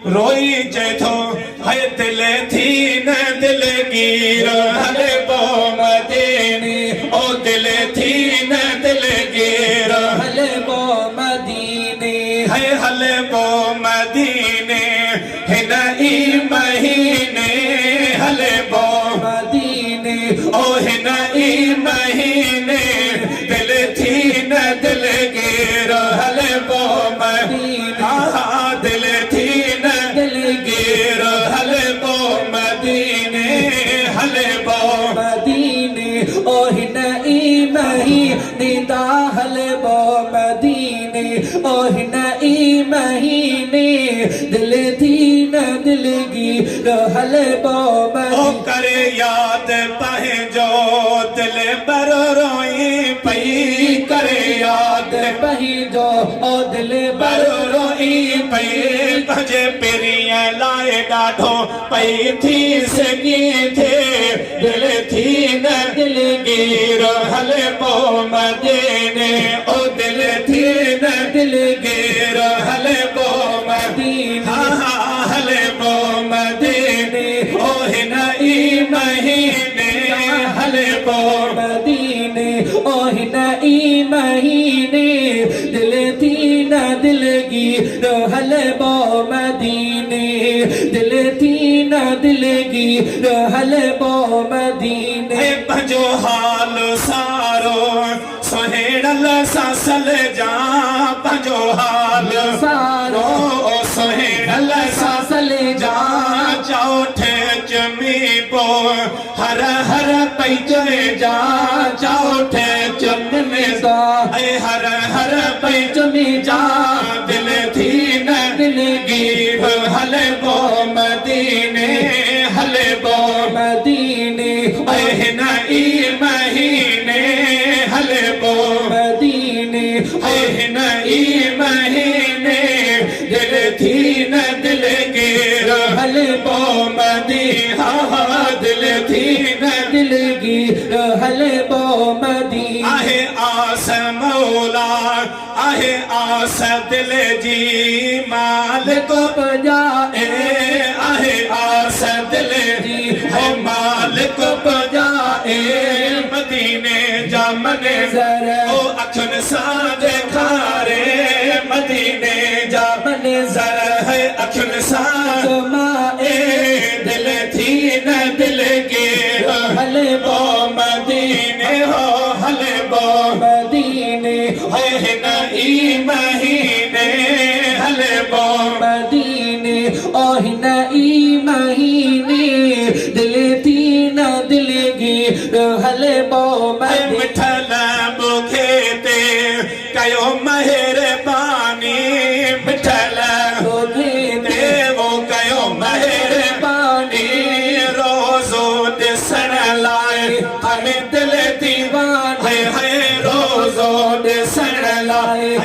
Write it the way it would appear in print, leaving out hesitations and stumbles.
रोई चेथो है दिल थी न दिल गिर हले बो मदीने ओ दिल थी न दिल गिर हले बो मदीने है हले बो मदीने है नई महीने हले बो मदीने ओ है नई महीने दिल थी न दिल गिर हले बो मदीने दिल थी न दिल गिर हले बो मदीने हले बो मदीने ओ नई महीने दा हले बो मदीने ओ नई महीने दिल थी न दिल गिर हले बो ओ करे याद पहे जो दिल पर रोई पई करे याद पही जो ओ दिल पर पर रोई पई भजे पेरियां लाए डाढो पई थी सगी थे दिल थी न दिल गिर हले बो मदीने ओ दिल थी न दिल गिर हले बो मदीने हले बो मदीने ओ नई महीने हले बो मदीने ओ नई महीने दिल थी न दिल गिर हले बो मदीने दिल थी न दिल गिर हले बो मदीने भजो हाल सारो सोहेड़ल सासल जा भजो हाल सारो सोहेड़ल सासल जा चौथे चमी पो हर हर पैचे जा चौथे चमने सा हर हर पैच चमी जा दिल थी न दिल गिर हले बो मदीने हले बो मदीने नई महीने हले बो मदीने नई महीने दिल थी न दिल गिर हले बो मदीना दिल थी न दिल गिर हले बो मदीने आहे आस मौला आहे आस दिल जी माल को बजाए आहे आस दिल जी है मालिक बजाए मदीने जा मने जरा ओ अखन सा देखारे मदीने जा मने जरा है अखन सा जमाए दिल थी न दिल गिर हले बो मदीने हो हले बो मदीने है नई महीने हले बो मदीने ओ नई महीने दिल थी न दिल गिर हले बो मदीने मिठल बुखे ते कयो मेहरबानी मिठल ते वो कयो मेहरबानी रोज़ो ॾिसण लाइ हमें दिल दीवाने है रोज़ो ॾिसण लाइ